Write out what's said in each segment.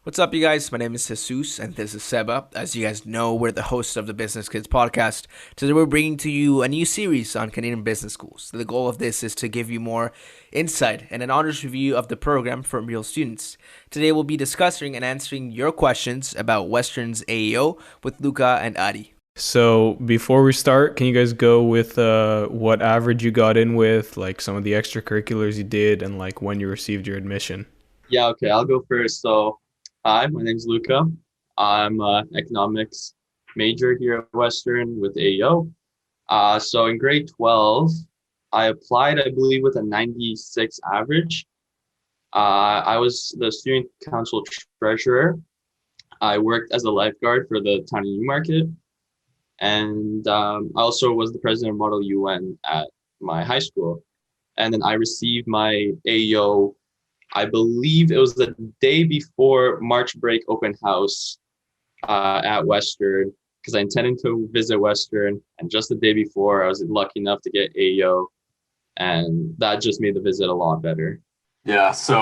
What's up, you guys? My name is Jesus, and this is Seba. As you guys know, we're the hosts of the Business Kids podcast. Today, we're bringing to you a new series on Canadian business schools. The goal of this is to give you more insight and an honest review of the program from real students. Today, we'll be discussing and answering your questions about Western's AEO with Luca and Adi. So before we start, can you guys go with what average you got in with, like some of the extracurriculars you did, and like when you received your admission? Yeah, okay, I'll go first. So, hi, my name's Luca. I'm an economics major here at Western with AEO. So in grade 12, I applied, I believe, with a 96 average. I was the student council treasurer. I worked as a lifeguard for the town and Newmarket. And I also was the president of Model UN at my high school. And then I received my AEO, I believe it was the day before March break open house at Western, because I intended to visit Western, and just the day before I was lucky enough to get AEO, and that just made the visit a lot better. Yeah, so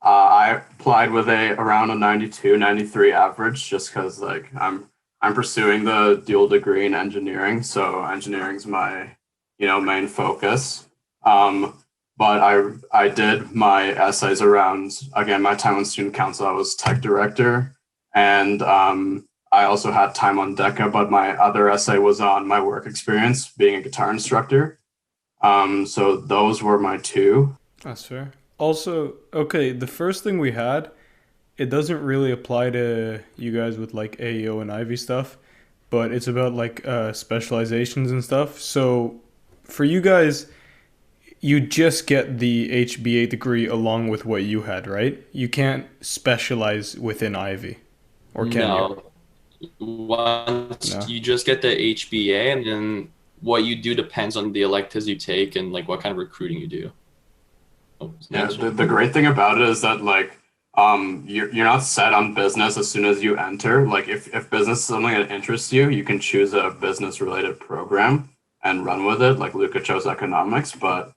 I applied with around a 92, 93 average, just because like I'm pursuing the dual degree in engineering, so engineering's my main focus. But I did my essays around, again, my time on student council. I was tech director, and I also had time on DECA, but my other essay was on my work experience being a guitar instructor. So those were my two. That's fair. Also, okay, the first thing we had, it doesn't really apply to you guys with like AEO and Ivy stuff, but it's about like specializations and stuff. So for you guys, you just get the HBA degree along with what you had, right? You can't specialize within Ivy, or can you? Once No. you just get the HBA, and then what you do depends on the electives you take and like what kind of recruiting you do. Yeah, the great thing about it is that like you're not set on business as soon as you enter. Like if business is something that interests you, you can choose a business related program and run with it. Like Luca chose economics, but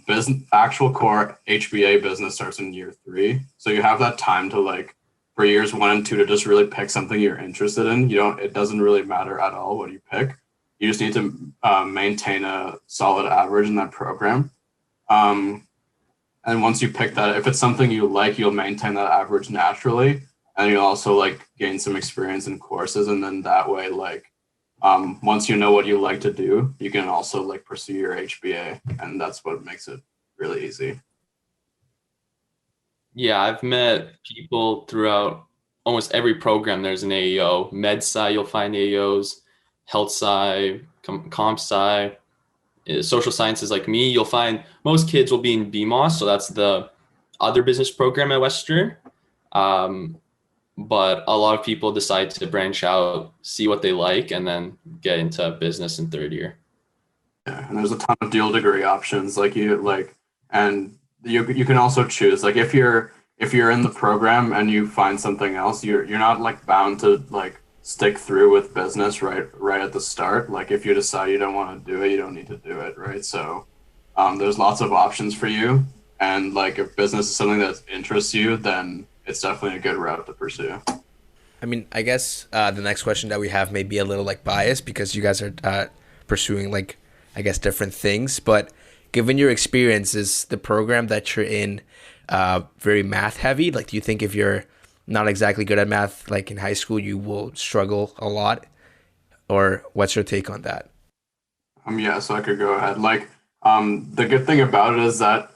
business actual core HBA business starts in year 3. So you have that time to like for years 1 and 2 to just really pick something you're interested in. It doesn't really matter at all what you pick. You just need to maintain a solid average in that program. And once you pick that, if it's something you like, you'll maintain that average naturally. And you'll also like gain some experience in courses. And then that way, like, once you know what you like to do, you can also like pursue your HBA. And that's what makes it really easy. Yeah, I've met people throughout almost every program. There's an AEO. Med Sci, you'll find AEOs. Health Sci, Comp Sci. Social sciences like me, you'll find most kids will be in BMOS, so that's the other business program at Western. But a lot of people decide to branch out, see what they like, and then get into business in third year. Yeah, and there's a ton of dual degree options. And you can also choose. Like if you're in the program and you find something else, you're not like bound to like stick through with business right at the start. Like if you decide you don't want to do it, you don't need to do it, right? So there's lots of options for you, and like if business is something that interests you, then it's definitely a good route to pursue. I mean, I guess the next question that we have may be a little like biased because you guys are pursuing like, I guess, different things. But given your experience, is the program that you're in very math heavy? Like, do you think if you're not exactly good at math, like in high school, you will struggle a lot? Or what's your take on that? Yeah, so I could go ahead. Like, the good thing about it is that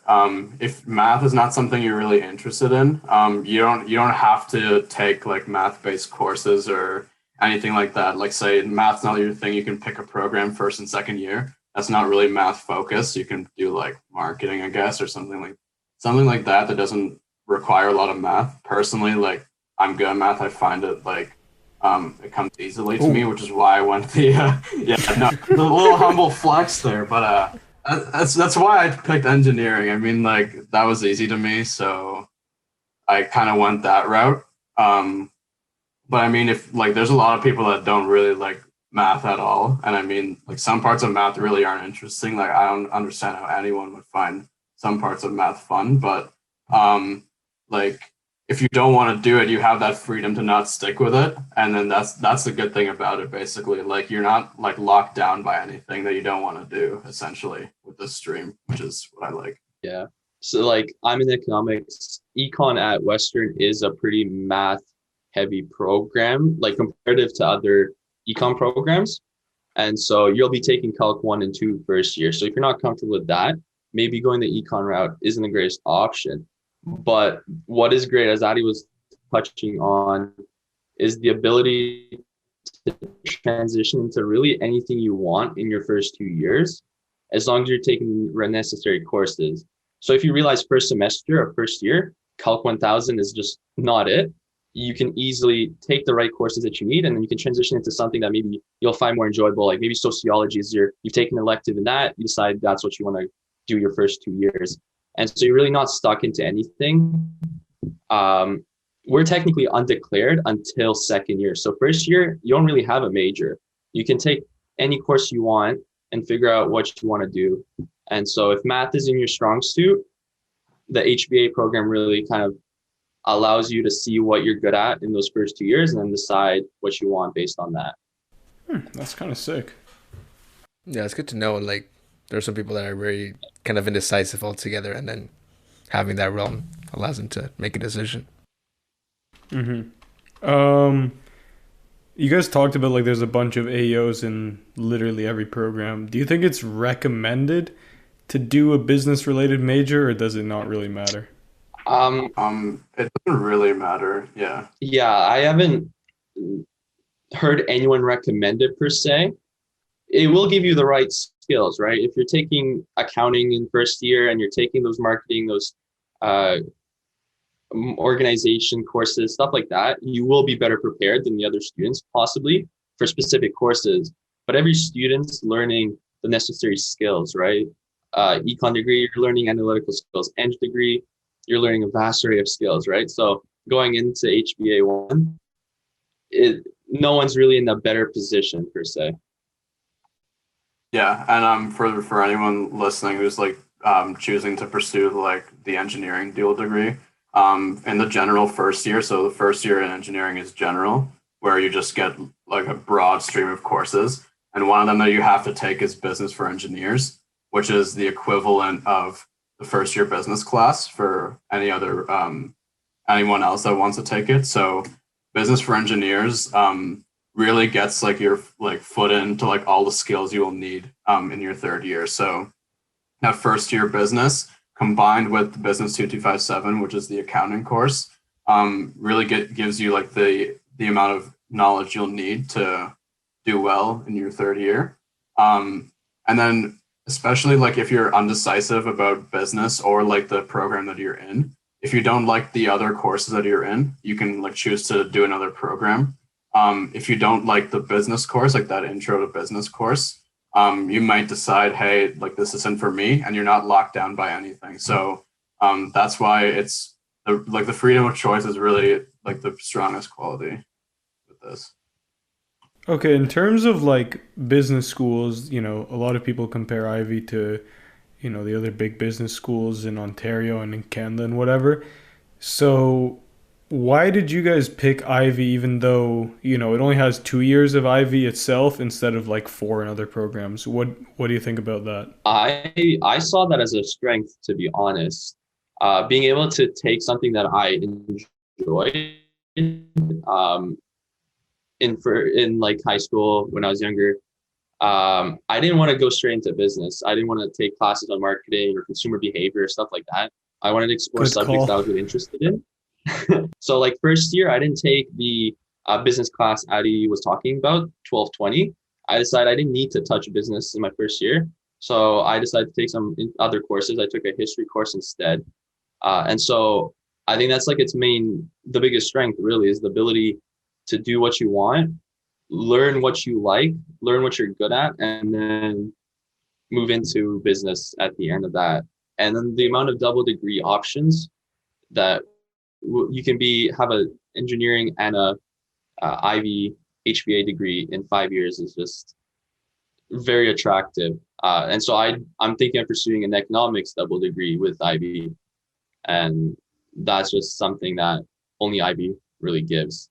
if math is not something you're really interested in, you don't have to take like math-based courses or anything like that. Like, say math's not your thing, you can pick a program first and second year. That's not really math focused. You can do like marketing, I guess, or something like that that doesn't require a lot of math. Personally, like I'm good at math. I find it like it comes easily to me, which is why I went the the little humble flex there. But that's why I picked engineering. I mean, like that was easy to me, so I kind of went that route. But I mean, if like there's a lot of people that don't really like math at all, and I mean, like some parts of math really aren't interesting. Like I don't understand how anyone would find some parts of math fun, but like if you don't want to do it, you have that freedom to not stick with it. And then that's the good thing about it, basically. Like you're not like locked down by anything that you don't want to do, essentially, with this stream, which is what I like. Yeah. So like I'm in economics. Econ at Western is a pretty math heavy program, like comparative to other econ programs. And so you'll be taking Calc 1 and 2 first year. So if you're not comfortable with that, maybe going the econ route isn't the greatest option. But what is great, as Adi was touching on, is the ability to transition into really anything you want in your first 2 years, as long as you're taking necessary courses. So if you realize first semester or first year, Calc 1000 is just not it, you can easily take the right courses that you need, and then you can transition into something that maybe you'll find more enjoyable. Like maybe sociology is you've taken an elective in that, you decide that's what you want to do your first 2 years. And so you're really not stuck into anything. We're technically undeclared until second year. So first year, you don't really have a major. You can take any course you want and figure out what you want to do. And so if math is in your strong suit, the HBA program really kind of allows you to see what you're good at in those first 2 years and then decide what you want based on that. That's kind of sick. Yeah, it's good to know. Like, there are some people that are very kind of indecisive altogether, and then having that realm allows them to make a decision. You guys talked about like there's a bunch of AEOs in literally every program. Do you think it's recommended to do a business related major, or does it not really matter? It doesn't really matter. Yeah. Yeah, I haven't heard anyone recommend it per se. It will give you the right skills, right? If you're taking accounting in first year and you're taking those marketing, those organization courses, stuff like that, you will be better prepared than the other students possibly for specific courses. But every student's learning the necessary skills, right? Econ degree, you're learning analytical skills. Eng degree, you're learning a vast array of skills, right? So going into HBA 1, no one's really in a better position per se. Yeah, and for anyone listening who's like choosing to pursue like the engineering dual degree, in the general first year, so the first year in engineering is general, where you just get like a broad stream of courses, and one of them that you have to take is business for engineers, which is the equivalent of the first year business class for any other anyone else that wants to take it. So business for engineers really gets like your like foot into like all the skills you will need in your third year. So that first year business combined with the business 2257, which is the accounting course, really gives you like the amount of knowledge you'll need to do well in your third year. And then especially like if you're undecisive about business or like the program that you're in, if you don't like the other courses that you're in, you can like choose to do another program. If you don't like the business course, like that intro to business course, you might decide, hey, like this isn't for me, and you're not locked down by anything. So that's why it's like the freedom of choice is really like the strongest quality with this. Okay, in terms of like business schools, a lot of people compare Ivey to, the other big business schools in Ontario and in Canada and whatever. So why did you guys pick Ivey even though, it only has 2 years of Ivey itself instead of like 4 in other programs? What do you think about that? I saw that as a strength, to be honest. Being able to take something that I enjoy in like high school when I was younger, I didn't want to go straight into business. I didn't want to take classes on marketing or consumer behavior, stuff like that. I wanted to explore Good subjects call. that I was really interested in. So like first year, I didn't take the business class Adi was talking about, 1220. I decided I didn't need to touch business in my first year. So I decided to take some other courses. I took a history course instead. And so I think that's like the biggest strength really is the ability to do what you want, learn what you like, learn what you're good at, and then move into business at the end of that. And then the amount of double degree options that you can have a engineering and a Ivey HBA degree in 5 years is just very attractive. And so I'm thinking of pursuing an economics double degree with Ivey, and that's just something that only Ivy really gives.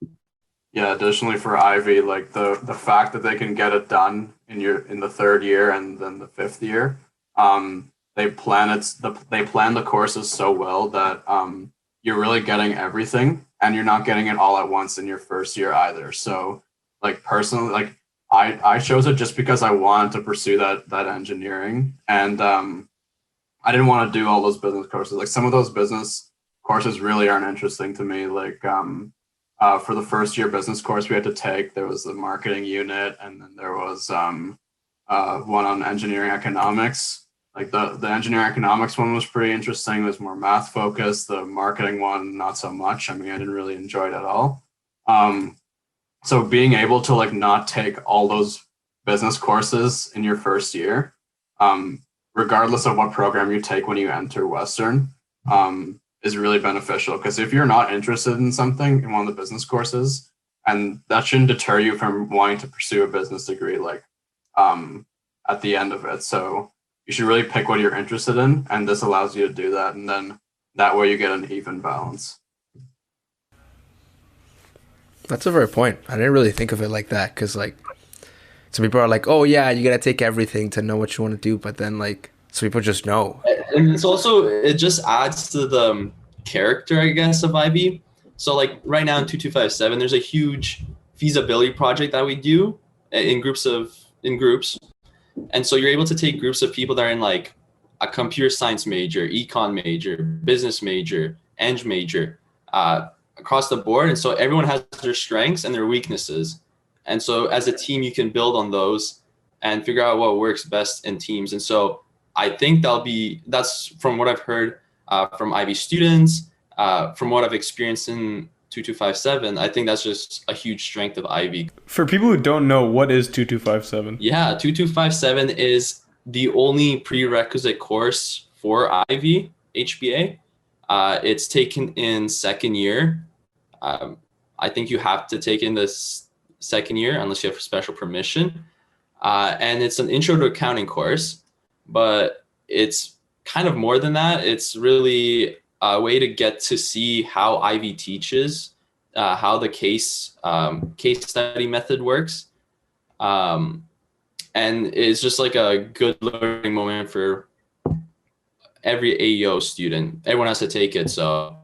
Yeah, additionally for Ivy, like the fact that they can get it done in the third year and then the fifth year, they plan the courses so well that you're really getting everything, and you're not getting it all at once in your first year either. So like personally, like I chose it just because I wanted to pursue that engineering, and I didn't want to do all those business courses. Like some of those business courses really aren't interesting to me. Like for the first year business course we had to take, there was the marketing unit, and then there was one on engineering economics. Like the engineering economics one was pretty interesting. It was more math focused. The marketing one, not so much. I mean, I didn't really enjoy it at all. So being able to like not take all those business courses in your first year, regardless of what program you take when you enter Western, is really beneficial, because if you're not interested in something in one of the business courses, and that shouldn't deter you from wanting to pursue a business degree like at the end of it. So you should really pick what you're interested in, and this allows you to do that, and then that way you get an even balance. That's a fair point. I didn't really think of it like that, because like some people are like, oh yeah, you gotta take everything to know what you want to do, but then like some people just know. And it's also, it just adds to the character, I guess, of Ivy. So like right now in 2257, there's a huge feasibility project that we do in groups. And so you're able to take groups of people that are in like a computer science major, econ major, business major, eng major, across the board. And so everyone has their strengths and their weaknesses. And so as a team, you can build on those and figure out what works best in teams. And so I think that's from what I've heard from Ivy students, from what I've experienced in 2257. I think that's just a huge strength of Ivy. For people who don't know, what is 2257? Yeah, 2257 is the only prerequisite course for Ivy HBA. It's taken in second year. I think you have to take in this second year unless you have special permission. And it's an intro to accounting course, but it's kind of more than that. It's really a way to get to see how Ivy teaches, how the case study method works. And it's just like a good learning moment for every AEO student. Everyone has to take it. So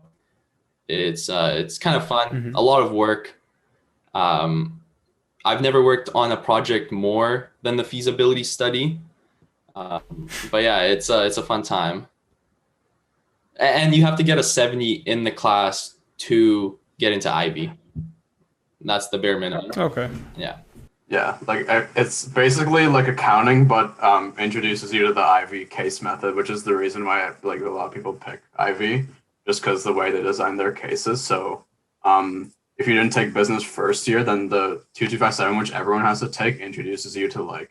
it's kind of fun, a lot of work. I've never worked on a project more than the feasibility study. But yeah, it's a fun time. And you have to get a 70 in the class to get into Ivy. That's the bare minimum. Okay. Yeah. Yeah, like it's basically like accounting, but introduces you to the Ivy case method, which is the reason why like a lot of people pick Ivy, just because the way they design their cases. So if you didn't take business first year, then the 2257, which everyone has to take, introduces you to like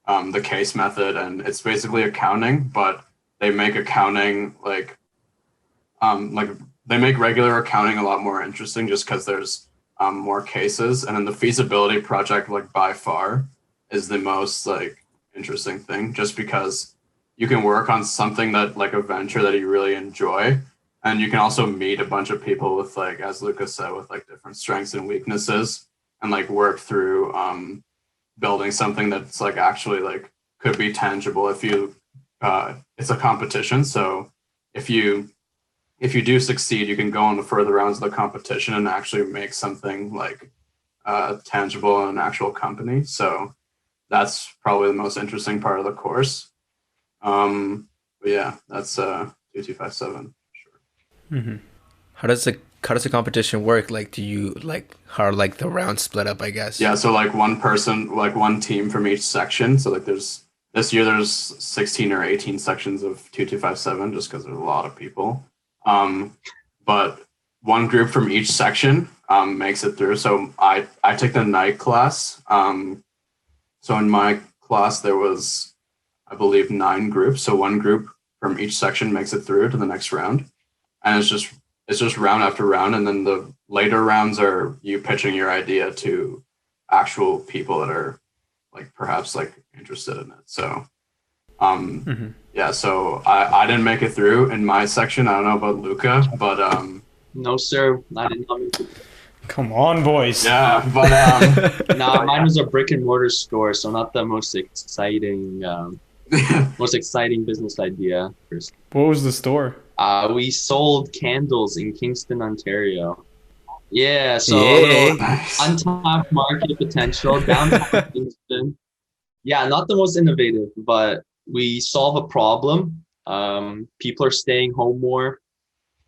the case method, and it's basically accounting, but they make accounting like they make regular accounting a lot more interesting, just because there's more cases. And then the feasibility project, like by far, is the most like interesting thing, just because you can work on something that like a venture that you really enjoy, and you can also meet a bunch of people with, like, as Lucas said, with like different strengths and weaknesses, and like work through building something that's like actually like could be tangible. If you it's a competition, so if you do succeed, you can go on the further rounds of the competition and actually make something like tangible in an actual company. So that's probably the most interesting part of the course. But yeah, that's 2257. Sure. Mm-hmm. How does the competition work? Like, do you like how are like the rounds split up, I guess? Yeah, so like one team from each section. So like this year there's 16 or 18 sections of 2257, just because there's a lot of people. But one group from each section makes it through. So I take the night class. So in my class there was, I believe, 9 groups. So one group from each section makes it through to the next round, and it's just round after round. And then the later rounds are you pitching your idea to actual people that are like perhaps like interested in it. So yeah, so I didn't make it through in my section. I don't know about Luca, but No, sir. I did not make it. Come on, boys. Yeah, but Nah, mine was a brick and mortar store, so not the most exciting business idea. What was the store? We sold candles in Kingston, Ontario. Yeah, so a little Yeah. nice. untapped market potential downtown Kingston. Yeah, not the most innovative, but we solve a problem. People are staying home more.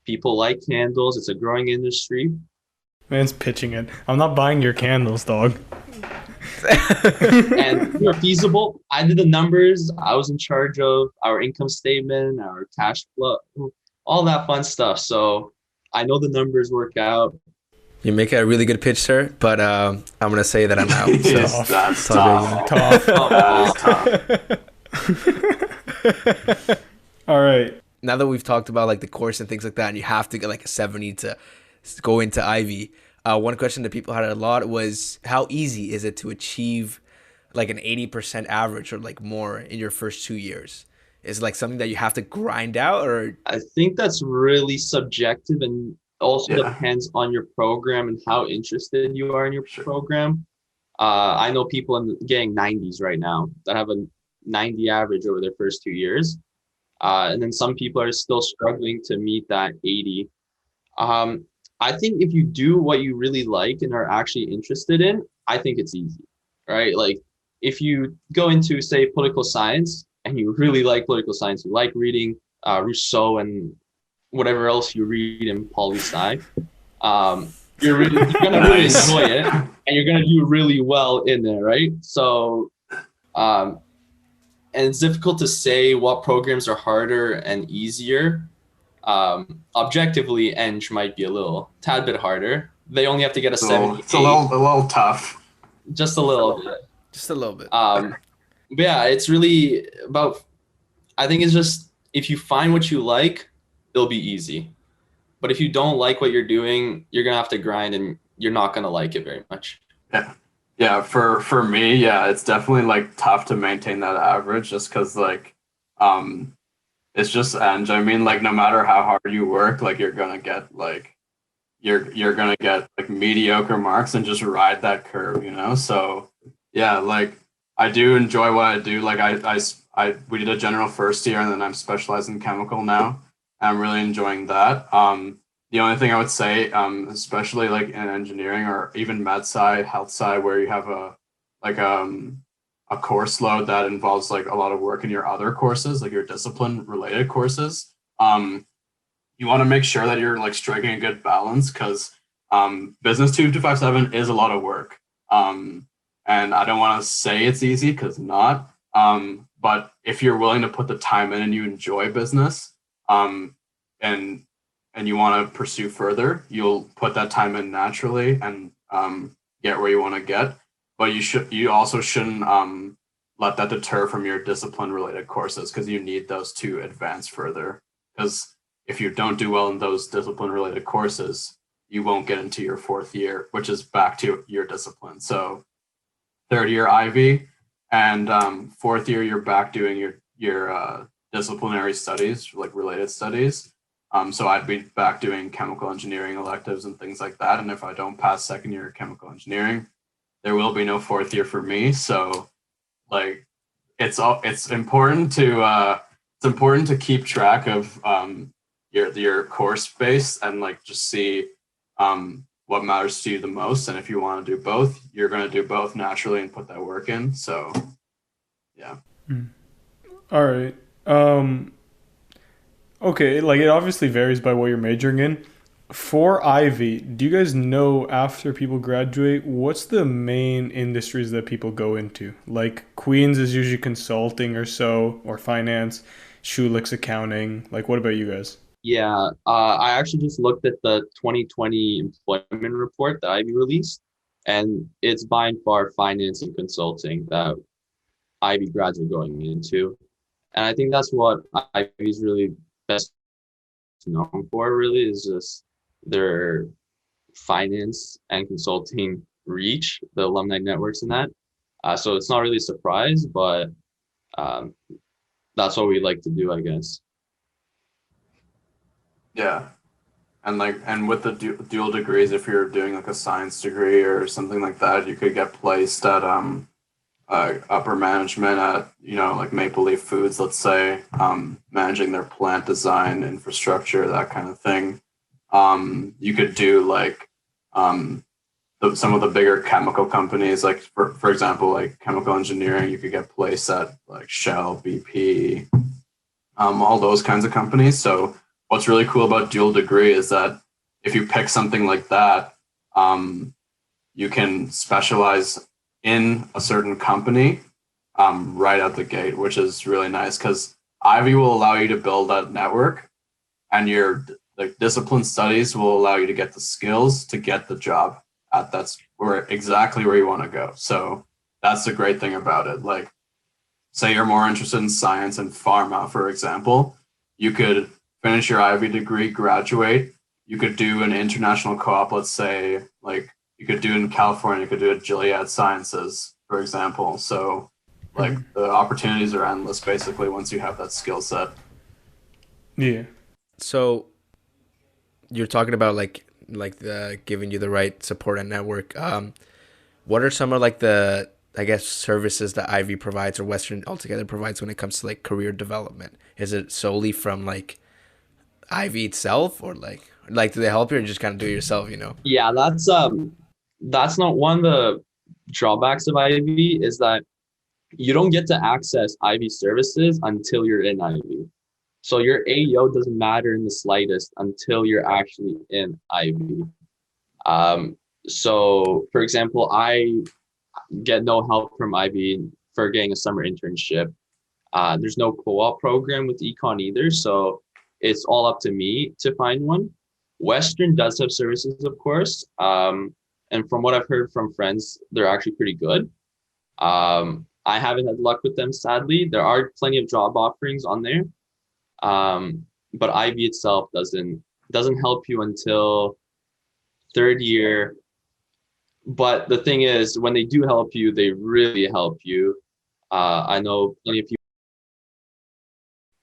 People like candles. It's a growing industry. Man's pitching it. I'm not buying your candles, dog. And we were feasible. I did the numbers. I was in charge of our income statement, our cash flow, all that fun stuff. So I know the numbers work out. You make a really good pitch, sir, but I'm gonna say that I'm out. So Yes, that's it's all good, you know. tough. Tough. That is tough. All right. Now that we've talked about like the course and things like that, and you have to get like a 70 to go into Ivy, one question that people had a lot was how easy is it to achieve like an 80% average or like more in your first 2 years? Is it like something that you have to grind out, or I think that's really subjective and also Yeah, depends on your program and how interested you are in your sure. program. I know people getting 90s right now that have a 90 average over their first 2 years. And then some people are still struggling to meet that 80. Um, I think if you do what you really like and are actually interested in, I think it's easy, right? Like if you go into, say, political science and you really like political science, you like reading Rousseau and whatever else you read in poli sci, you're gonna really Nice. enjoy it and you're gonna do really well in there, right? So um, and it's difficult to say what programs are harder and easier. Objectively, Eng might be a little tad bit harder. They only have to get a It's a 78, little tough. just a little bit. just a little bit? But yeah, it's really about. I think it's just if you find what you like, it'll be easy. But if you don't like what you're doing, you're gonna have to grind, and you're not gonna like it very much. Yeah. Yeah, for me, yeah, it's definitely like tough to maintain that average just because like um it's just and I mean like no matter how hard you work, like you're gonna get like you're gonna get like mediocre marks and just ride that curve, you know? So yeah, like I do enjoy what I do. Like we did a general first year and then I'm specialized in chemical now. I'm really enjoying that. The only thing I would say, especially like in engineering or even med sci, health sci, where you have like a course load that involves like a lot of work in your other courses, like your discipline related courses. You want to make sure that you're like striking a good balance because business 2257 is a lot of work. And I don't want to say it's easy because not. But if you're willing to put the time in and you enjoy business, and you want to pursue further, you'll put that time in naturally and get where you want to get. But you also shouldn't let that deter from your discipline related courses because you need those to advance further. Because if you don't do well in those discipline related courses, you won't get into your fourth year, which is back to your discipline. So third year Ivy and fourth year you're back doing your disciplinary studies, like related studies. So I'd be back doing chemical engineering electives and things like that. And if I don't pass second year chemical engineering, there will be no fourth year for me. So like it's important to keep track of your course base and like just see what matters to you the most. And if you want to do both, you're going to do both naturally and put that work in. So yeah. All right. Okay, like it obviously varies by what you're majoring in. For Ivy, do you guys know after people graduate, what's the main industries that people go into? Like Queens is usually consulting or so, or finance, Schulich's accounting. Like, what about you guys? Yeah, I actually just looked at the 2020 employment report that Ivy released, and it's by and far finance and consulting that Ivy grads are going into. And I think that's what Ivy's really best known for, really, is just their finance and consulting reach, the alumni networks and that. So it's not really a surprise, but um, that's what we like to do, I guess. Yeah. And with the dual degrees, if you're doing like a science degree or something like that, you could get placed at upper management at, you know, like Maple Leaf Foods, let's say, managing their plant design, infrastructure, that kind of thing. You could do like some of the bigger chemical companies, like for example, like chemical engineering, you could get placed at like Shell, BP, all those kinds of companies. So what's really cool about dual degree is that if you pick something like that, you can specialize in a certain company right out the gate, which is really nice because Ivy will allow you to build that network, and your like discipline studies will allow you to get the skills to get the job at that's where exactly where you want to go. So that's the great thing about it. Like, say you're more interested in science and pharma, for example, you could finish your Ivy degree, graduate. You could do an international co-op, let's say, like you could do it in California, you could do it at Gilead Sciences, for example. So like the opportunities are endless basically once you have that skill set. Yeah. So you're talking about like the giving you the right support and network. What are some of like the, I guess, services that Ivy provides or Western altogether provides when it comes to like career development? Is it solely from like Ivy itself, or like do they help you or you just kind of do it yourself, you know? Yeah, that's not one of the drawbacks of Ivy is that you don't get to access Ivy services until you're in Ivy. So your AEO doesn't matter in the slightest until you're actually in Ivy. So for example, I get no help from Ivy for getting a summer internship. There's no co-op program with econ either, so it's all up to me to find one. Western does have services, of course, and from what I've heard from friends, they're actually pretty good. I haven't had luck with them, sadly. There are plenty of job offerings on there, but Ivy itself doesn't help you until third year. But the thing is, when they do help you, they really help you. I know plenty of people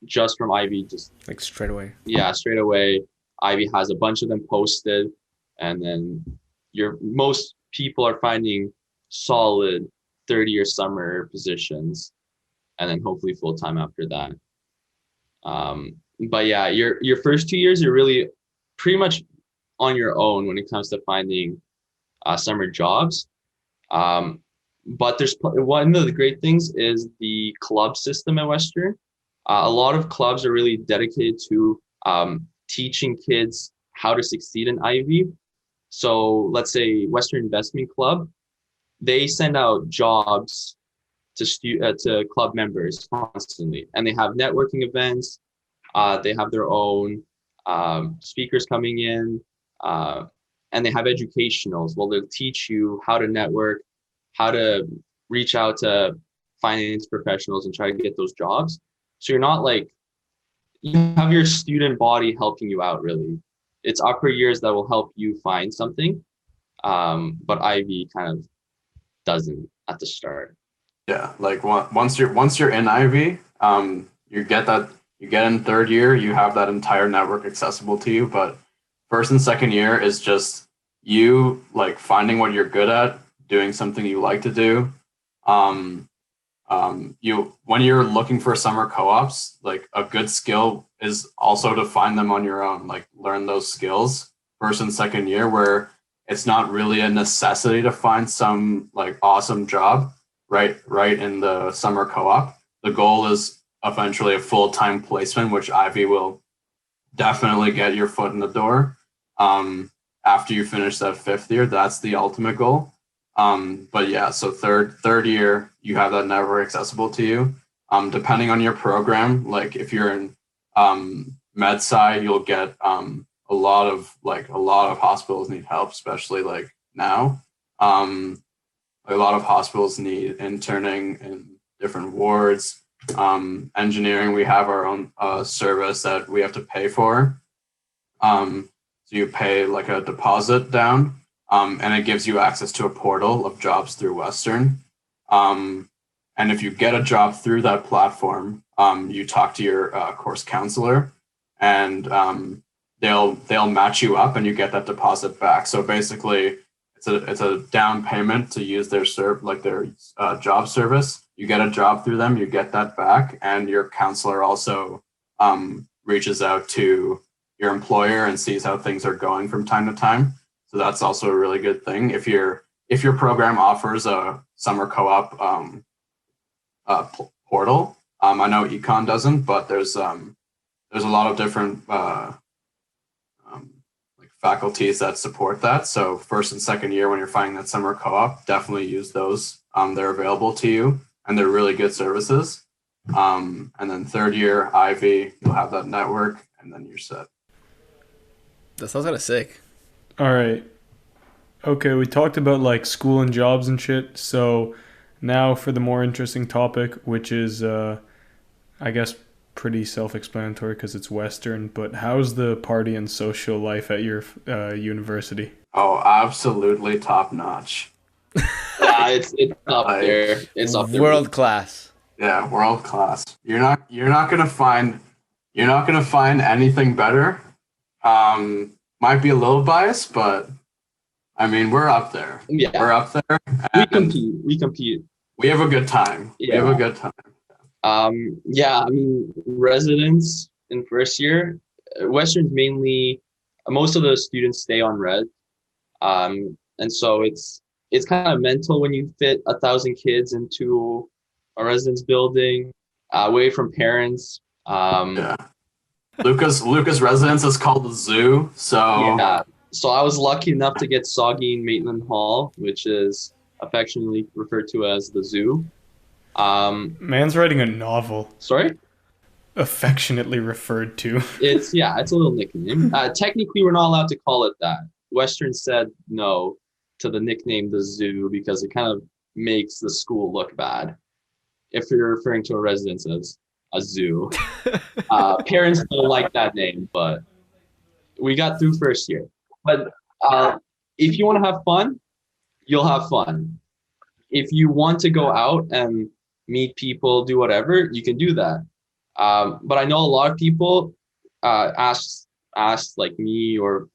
just from Ivy, just Like straight away. yeah, straight away. Ivy has a bunch of them posted, and then most people are finding solid 30-year summer positions, and then hopefully full time after that. But yeah, your first 2 years, you're really pretty much on your own when it comes to finding summer jobs. But there's one of the great things is the club system at Western. A lot of clubs are really dedicated to teaching kids how to succeed in Ivy. So let's say Western Investment Club, they send out jobs to club members constantly, and they have networking events. They have their own speakers coming in, and they have educationals. Well, they'll teach you how to network, how to reach out to finance professionals and try to get those jobs. So you're not like, you have your student body helping you out, really. It's upper years that will help you find something, but Ivy kind of doesn't at the start. Yeah, like once you're in Ivy, you get in third year, you have that entire network accessible to you. But first and second year is just you like finding what you're good at, doing something you like to do. When you're looking for summer co-ops, like a good skill is also to find them on your own, like learn those skills first and second year, where it's not really a necessity to find some like awesome job right in the summer co-op. The goal is eventually a full-time placement, which Ivy will definitely get your foot in the door. After you finish that fifth year, that's the ultimate goal. But yeah, so third year, you have that network accessible to you. Depending on your program, like if you're in med sci, you'll get a lot of hospitals need help, especially like now. A lot of hospitals need interning in different wards. Engineering, we have our own service that we have to pay for. So you pay like a deposit down, and it gives you access to a portal of jobs through Western. And if you get a job through that platform, you talk to your course counselor, and they'll match you up and you get that deposit back. So basically, it's a down payment to use their job service. You get a job through them, you get that back, and your counselor also reaches out to your employer and sees how things are going from time to time. So that's also a really good thing. If your program offers a summer co-op portal, I know econ doesn't, but there's a lot of different like faculties that support that. So first and second year, when you're finding that summer co-op, definitely use those. They're available to you, and they're really good services. And then third year, Ivy, you'll have that network, and then you're set. That sounds kind of sick. All right. Okay, we talked about like school and jobs and shit. So now for the more interesting topic, which is, I guess, pretty self-explanatory because it's Western. But how's the party and social life at your university? Oh, absolutely top notch. Yeah, it's up there. It's up there. World class. Yeah, world class. You're not gonna find anything better. Might be a little biased, but I mean we're up there. Yeah. We're up there. We compete. We compete. We have a good time. Yeah. We have a good time. Yeah, I mean, residents in first year, Western's mainly, most of the students stay on res. And so it's kind of mental when you fit 1,000 kids into a residence building, away from parents. Yeah. Lucas residence is called the zoo. So yeah. So I was lucky enough to get soggy in Maitland Hall, which is affectionately referred to as the zoo. Man's writing a novel. Sorry? Affectionately referred to. It's a little nickname. Technically, we're not allowed to call it that. Western said no to the nickname the zoo because it kind of makes the school look bad if you're referring to a residence as a zoo. Parents don't like that name, but we got through first year. But if you want to have fun, you'll have fun. If you want to go out and meet people, do whatever, you can do that. But I know a lot of people ask like me or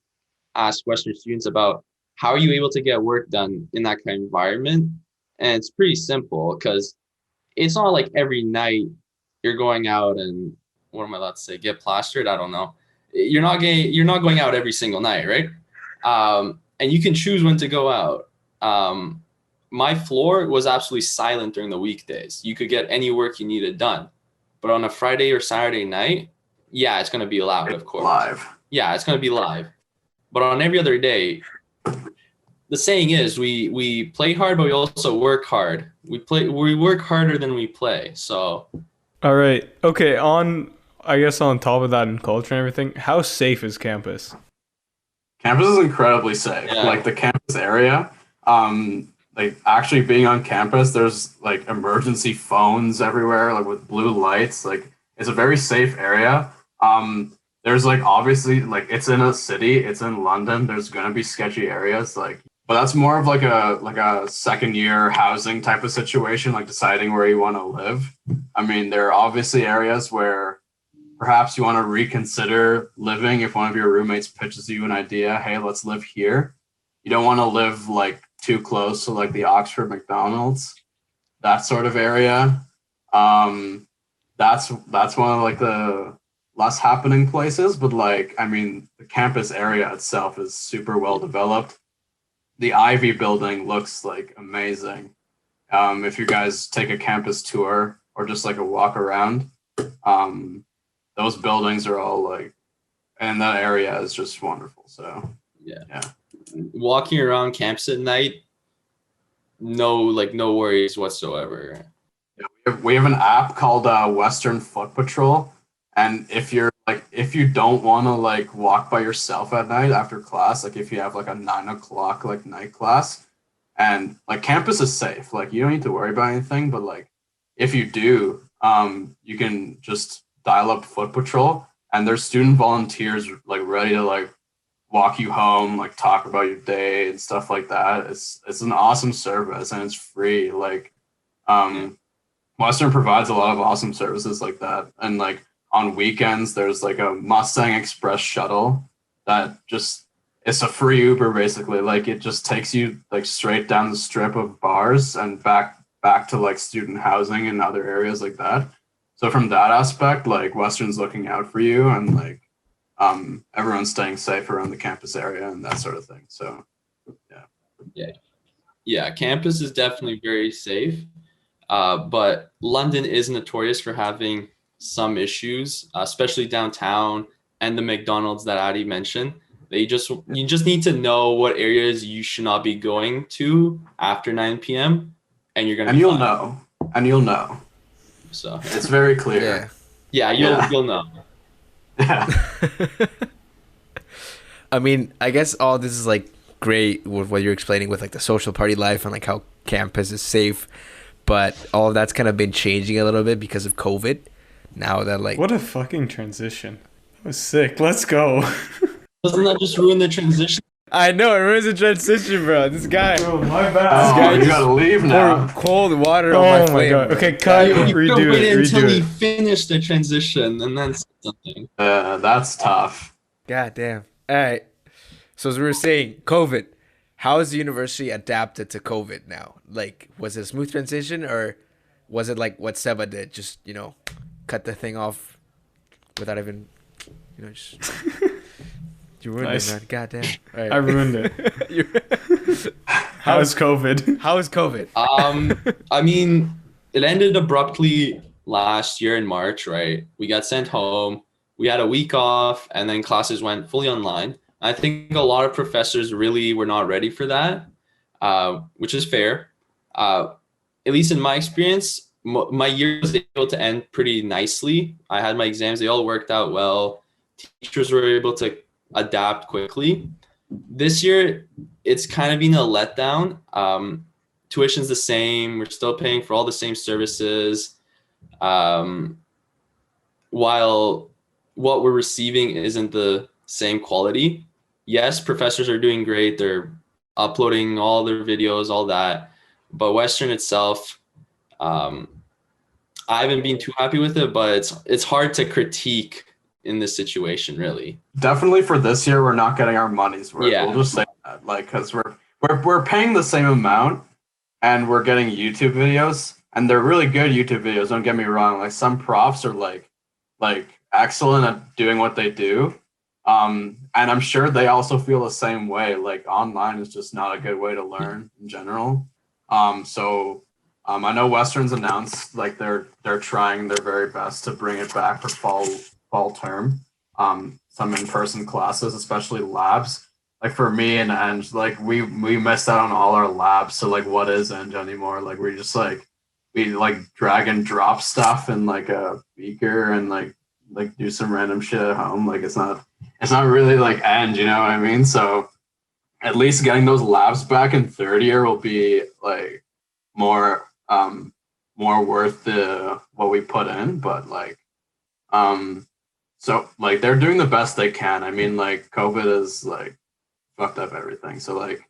ask Western students about how are you able to get work done in that kind of environment? And it's pretty simple because it's not like every night you're going out and what am I allowed to say? Get plastered? I don't know. You're not going out every single night, right? And you can choose when to go out. My floor was absolutely silent during the weekdays. You could get any work you needed done. But on a Friday or Saturday night, yeah, it's going to be loud, of course. Live. Yeah, it's going to be live. But on every other day, the saying is we play hard, but we also work hard. We work harder than we play. So. All right. Okay. I guess on top of that and culture and everything, how safe is campus? Campus is incredibly safe. Yeah. Like the campus area, like actually being on campus, there's like emergency phones everywhere, like with blue lights. Like it's a very safe area. There's like obviously like it's in a city, it's in London. There's gonna be sketchy areas, like, but that's more of like a second year housing type of situation, like deciding where you want to live. I mean, there are obviously areas where perhaps you want to reconsider living if one of your roommates pitches you an idea, hey, let's live here. You don't want to live like too close to like the Oxford McDonald's, that sort of area. That's one of like the less happening places, but like, I mean, the campus area itself is super well developed. The Ivy building looks like amazing. If you guys take a campus tour or just like a walk around, those buildings are all like, and that area is just wonderful. So yeah. Walking around campus at night, no worries whatsoever. Yeah, we have an app called Western Foot Patrol, and if you don't want to like walk by yourself at night after class, like if you have like a 9 o'clock like night class, and like campus is safe, like you don't need to worry about anything, but like if you do, you can just dial up Foot Patrol, and there's student volunteers like ready to like walk you home, like talk about your day and stuff like that. It's an awesome service and it's free. Like Western provides a lot of awesome services like that. And like on weekends there's like a Mustang Express shuttle that just it's a free Uber basically. Like it just takes you like straight down the strip of bars and back to like student housing and other areas like that. So from that aspect, like Western's looking out for you, and like everyone's staying safe around the campus area and that sort of thing. So Yeah, campus is definitely very safe. But London is notorious for having some issues, especially downtown and the McDonald's that Adi mentioned. You just need to know what areas you should not be going to after 9 p.m. and you're gonna. And you'll know. And you'll know. So it's very clear. Yeah, you'll know. Yeah. I mean, I guess all this is like great with what you're explaining with like the social party life and like how campus is safe, but all of that's kind of been changing a little bit because of COVID. Now that like what a fucking transition. That was sick. Let's go. Doesn't that just ruin the transition? I know it ruins the transition, bro. This guy. Oh my bad. You gotta leave now. Cold water on my flame. God. Okay, cut. Redo it. Until Redo we it. finish the transition and then something. That's tough. God damn. All right. So as we were saying, COVID. How has the university adapted to COVID now? Like, was it a smooth transition, or was it like what Seba did? Just, cut the thing off without even, just... You ruined Nice. it, man. God damn. All right. I ruined it. How is COVID? How is COVID? I mean, it ended abruptly last year in March, right? We got sent home. We had a week off, and then classes went fully online. I think a lot of professors really were not ready for that, which is fair. At least in my experience, my year was able to end pretty nicely. I had my exams. They all worked out well. Teachers were able to adapt quickly. This year, it's kind of been a letdown. Tuition's the same. We're still paying for all the same services. While what we're receiving isn't the same quality. Yes, professors are doing great. They're uploading all their videos, all that. But Western itself, I haven't been too happy with it, but it's hard to critique in this situation, really. Definitely for this year, we're not getting our money's worth. Yeah. We'll just say that, like, because we're paying the same amount, and we're getting YouTube videos, and they're really good YouTube videos. Don't get me wrong. Like some profs are like excellent at doing what they do, and I'm sure they also feel the same way. Like online is just not a good way to learn in general. So I know Western's announced like they're trying their very best to bring it back for fall term. Some in-person classes, especially labs. Like for me and Eng, like we missed out on all our labs. So like, what is Eng anymore? Like we drag and drop stuff in like a beaker and like do some random shit at home. Like it's not really like Eng, you know what I mean? So at least getting those labs back in third year will be like more worth what we put in. But like so like they're doing the best they can. I mean, like COVID is like fucked up everything. So like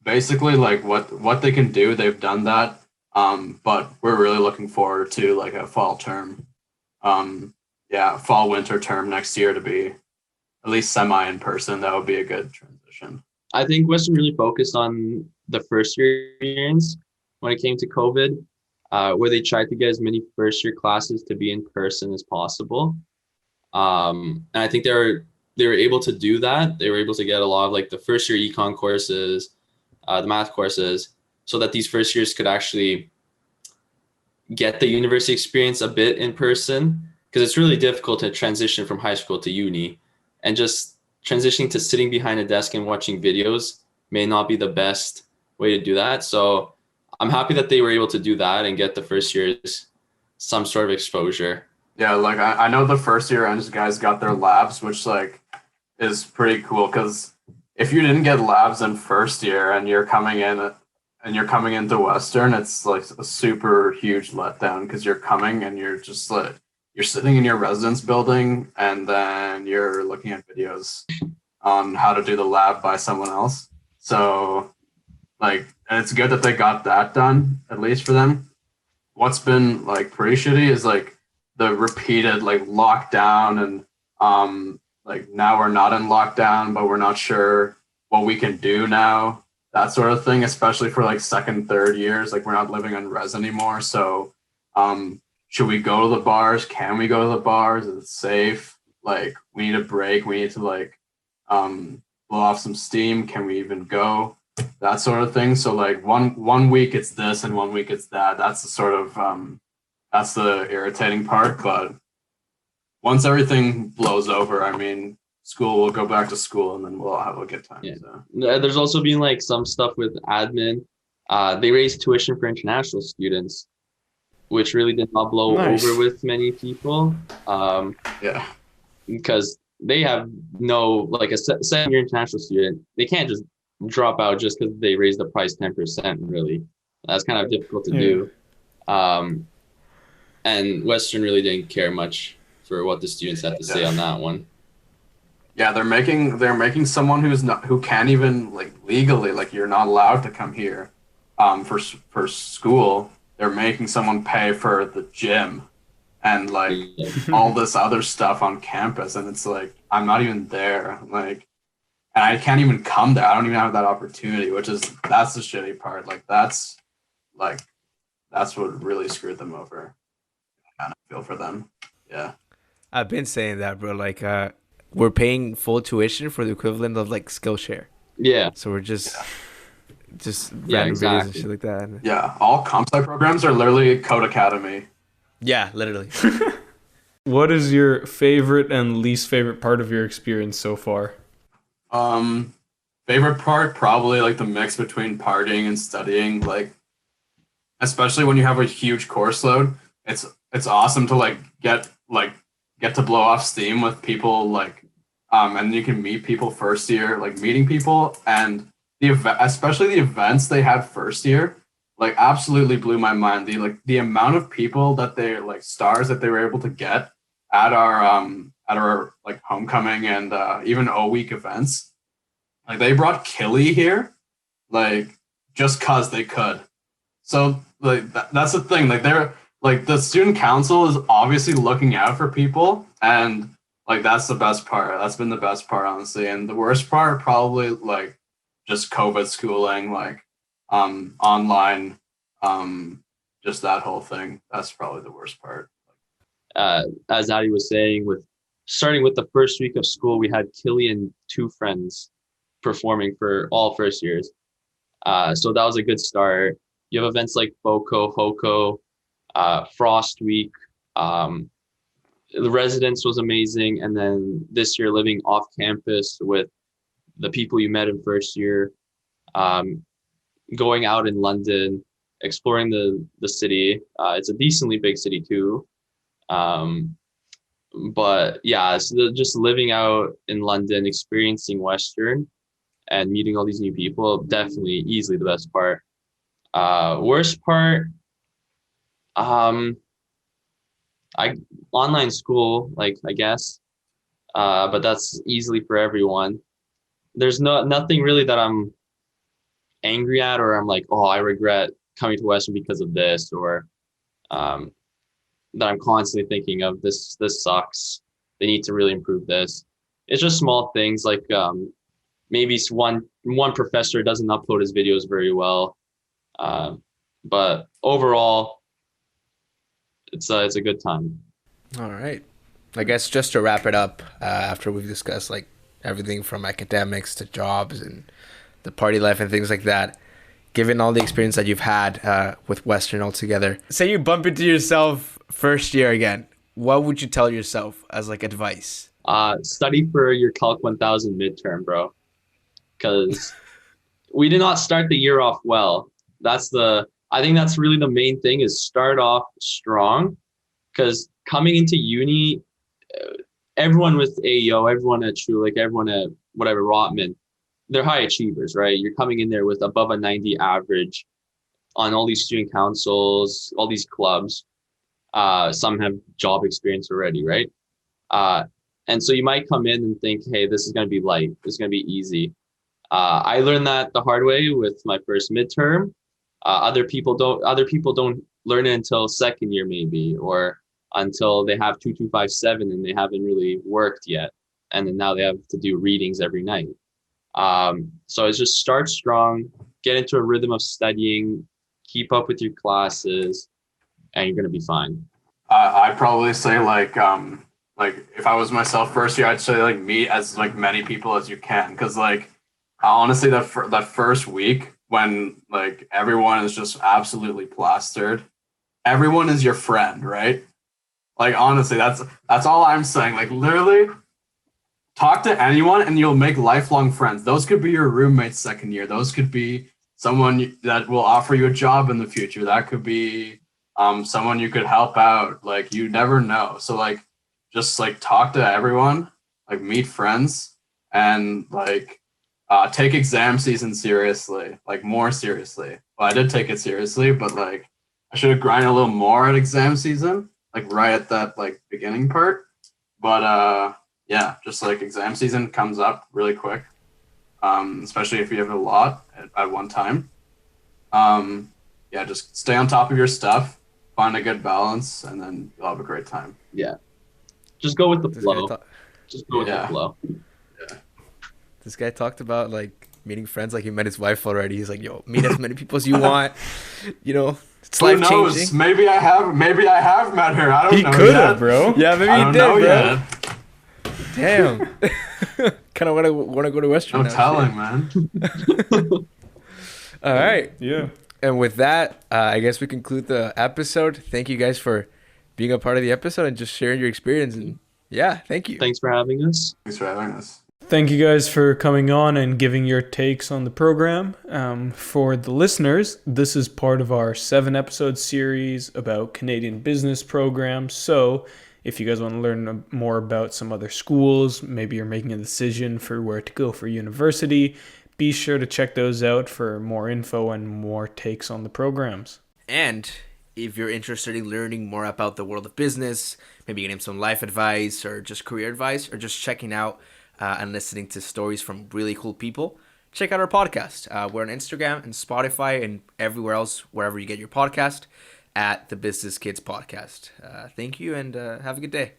basically like what they can do, they've done that. But we're really looking forward to like a fall term. Fall winter term next year to be at least semi in person. That would be a good transition. I think Western really focused on the first year experience when it came to COVID, where they tried to get as many first year classes to be in person as possible. And I think they were able to do that. They were able to get a lot of like the first year econ courses, the math courses, so that these first years could actually get the university experience a bit in person, because it's really difficult to transition from high school to uni, and just transitioning to sitting behind a desk and watching videos may not be the best way to do that. So I'm happy that they were able to do that and get the first years some sort of exposure. Yeah, like I know the first year Eng guys got their labs, which like is pretty cool, because if you didn't get labs in first year and you're coming into Western, it's like a super huge letdown, because you're coming and you're just like you're sitting in your residence building and then you're looking at videos on how to do the lab by someone else. So like, and it's good that they got that done, at least for them. What's been like pretty shitty is like the repeated like lockdown and like now we're not in lockdown, but we're not sure what we can do now, that sort of thing, especially for like second, third years. Like we're not living on res anymore. So should we go to the bars? Can we go to the bars? Is it safe? Like we need a break. We need to like blow off some steam. Can we even go? That sort of thing. So like one week it's this and one week it's that. That's the sort of that's the irritating part. But once everything blows over, I mean, school will go back to school and then we'll have a good time. Yeah. So. There's also been like some stuff with admin. They raised tuition for international students, which really did not blow over with many people. Yeah. Because they have no, like a second-year international student, they can't just drop out just because they raised the price 10%, really. That's kind of difficult to do. And Western really didn't care much for what the students had to say on that one. Yeah, they're making someone who can't even like legally, like you're not allowed to come here for school. They're making someone pay for the gym and like all this other stuff on campus, and it's like I'm not even there, like, and I can't even come there. I don't even have that opportunity, that's the shitty part. That's what really screwed them over. I kind of feel for them. Yeah. I've been saying that, bro. Like, we're paying full tuition for the equivalent of like Skillshare. Yeah. So we're just Yeah, random videos exactly. and shit like that. Yeah, all comp sci programs are literally Code Academy. Yeah, literally. What is your favorite and least favorite part of your experience so far? Favorite part, probably like the mix between partying and studying. Like, especially when you have a huge course load, it's awesome to get to blow off steam with people, like, and you can meet people first year, like meeting people, and especially the events they had first year, like absolutely blew my mind. The amount of people that they like stars that they were able to get at our like homecoming and even O week events. Like they brought Killy here, like just cause they could. So like that's the thing. Like they're like the student council is obviously looking out for people, and like that's the best part. That's been the best part, honestly. And the worst part probably like just COVID schooling, like online, just that whole thing. That's probably the worst part. As Adi was saying, starting with the first week of school, we had Killy and two friends performing for all first years. So that was a good start. You have events like FOCO, HOCO, Frost Week. The residence was amazing. And then this year, living off campus with the people you met in first year, going out in London, exploring the city. It's a decently big city too. But yeah, so just living out in London, experiencing Western and meeting all these new people, definitely easily the best part. Worst part, online school, like I guess, but that's easily for everyone. There's nothing really that I'm angry at, or I'm like, oh, I regret coming to Western because of this, or that I'm constantly thinking of this sucks. They need to really improve this. It's just small things like maybe one professor doesn't upload his videos very well, but overall, it's a good time. All right. I guess just to wrap it up, after we've discussed like everything from academics to jobs and the party life and things like that, given all the experience that you've had with Western altogether, say you bump into yourself first year again, what would you tell yourself as like advice? Study for your Calc 1000 midterm, bro. Because we did not start the year off well. I think that's really the main thing, is start off strong. Because coming into uni, everyone with AEO, everyone at Schulich, everyone at whatever Rotman, they're high achievers, right? You're coming in there with above a 90 average on all these student councils, all these clubs. Some have job experience already, right? And so you might come in and think, hey, this is going to be light. This is going to be easy. I learned that the hard way with my first midterm. Other people don't learn it until second year maybe, or until they have 2257 and they haven't really worked yet. and then now they have to do readings every night. So it's just start strong, get into a rhythm of studying, keep up with your classes, and you're gonna be fine. I'd probably say like if I was myself first year, I'd say like meet as like many people as you can, because like honestly that first week when like everyone is just absolutely plastered, everyone is your friend, right? Like honestly, that's all I'm saying. Like literally, talk to anyone and you'll make lifelong friends. Those could be your roommates second year. Those could be someone that will offer you a job in the future. That could be someone you could help out. Like you never know. So like just like talk to everyone, like meet friends, and like take exam season seriously, like more seriously. Well, I did take it seriously, but like I should have grinded a little more at exam season, like right at that like beginning part. But yeah, just like exam season comes up really quick, especially if you have a lot at one time. Yeah, just stay on top of your stuff, find a good balance, and then you'll have a great time. Yeah. Just go with the This flow. guy, Just go with the Yeah. flow. this guy talked about like meeting friends like he met his wife already. He's like, yo, meet as many people as you want. You know, it's Who life knows? changing. Maybe I have met her. I don't He know could yet. have, bro. Yeah, maybe I he don't did, know bro. yet. Damn. Kind of want to go to Western. No now, telling, man. shit. All right. Yeah. And with that, I guess we conclude the episode. Thank you guys for being a part of the episode and just sharing your experience. And yeah, thank you. Thanks for having us. Thanks for having us. Thank you guys for coming on and giving your takes on the program. For the listeners, this is part of our 7-episode series about Canadian business programs. So if you guys want to learn more about some other schools, maybe you're making a decision for where to go for university, be sure to check those out for more info and more takes on the programs. And if you're interested in learning more about the world of business, maybe getting some life advice or just career advice or just checking out and listening to stories from really cool people, check out our podcast. We're on Instagram and Spotify and everywhere else, wherever you get your podcast, at the Business Kids Podcast. Thank you and have a good day.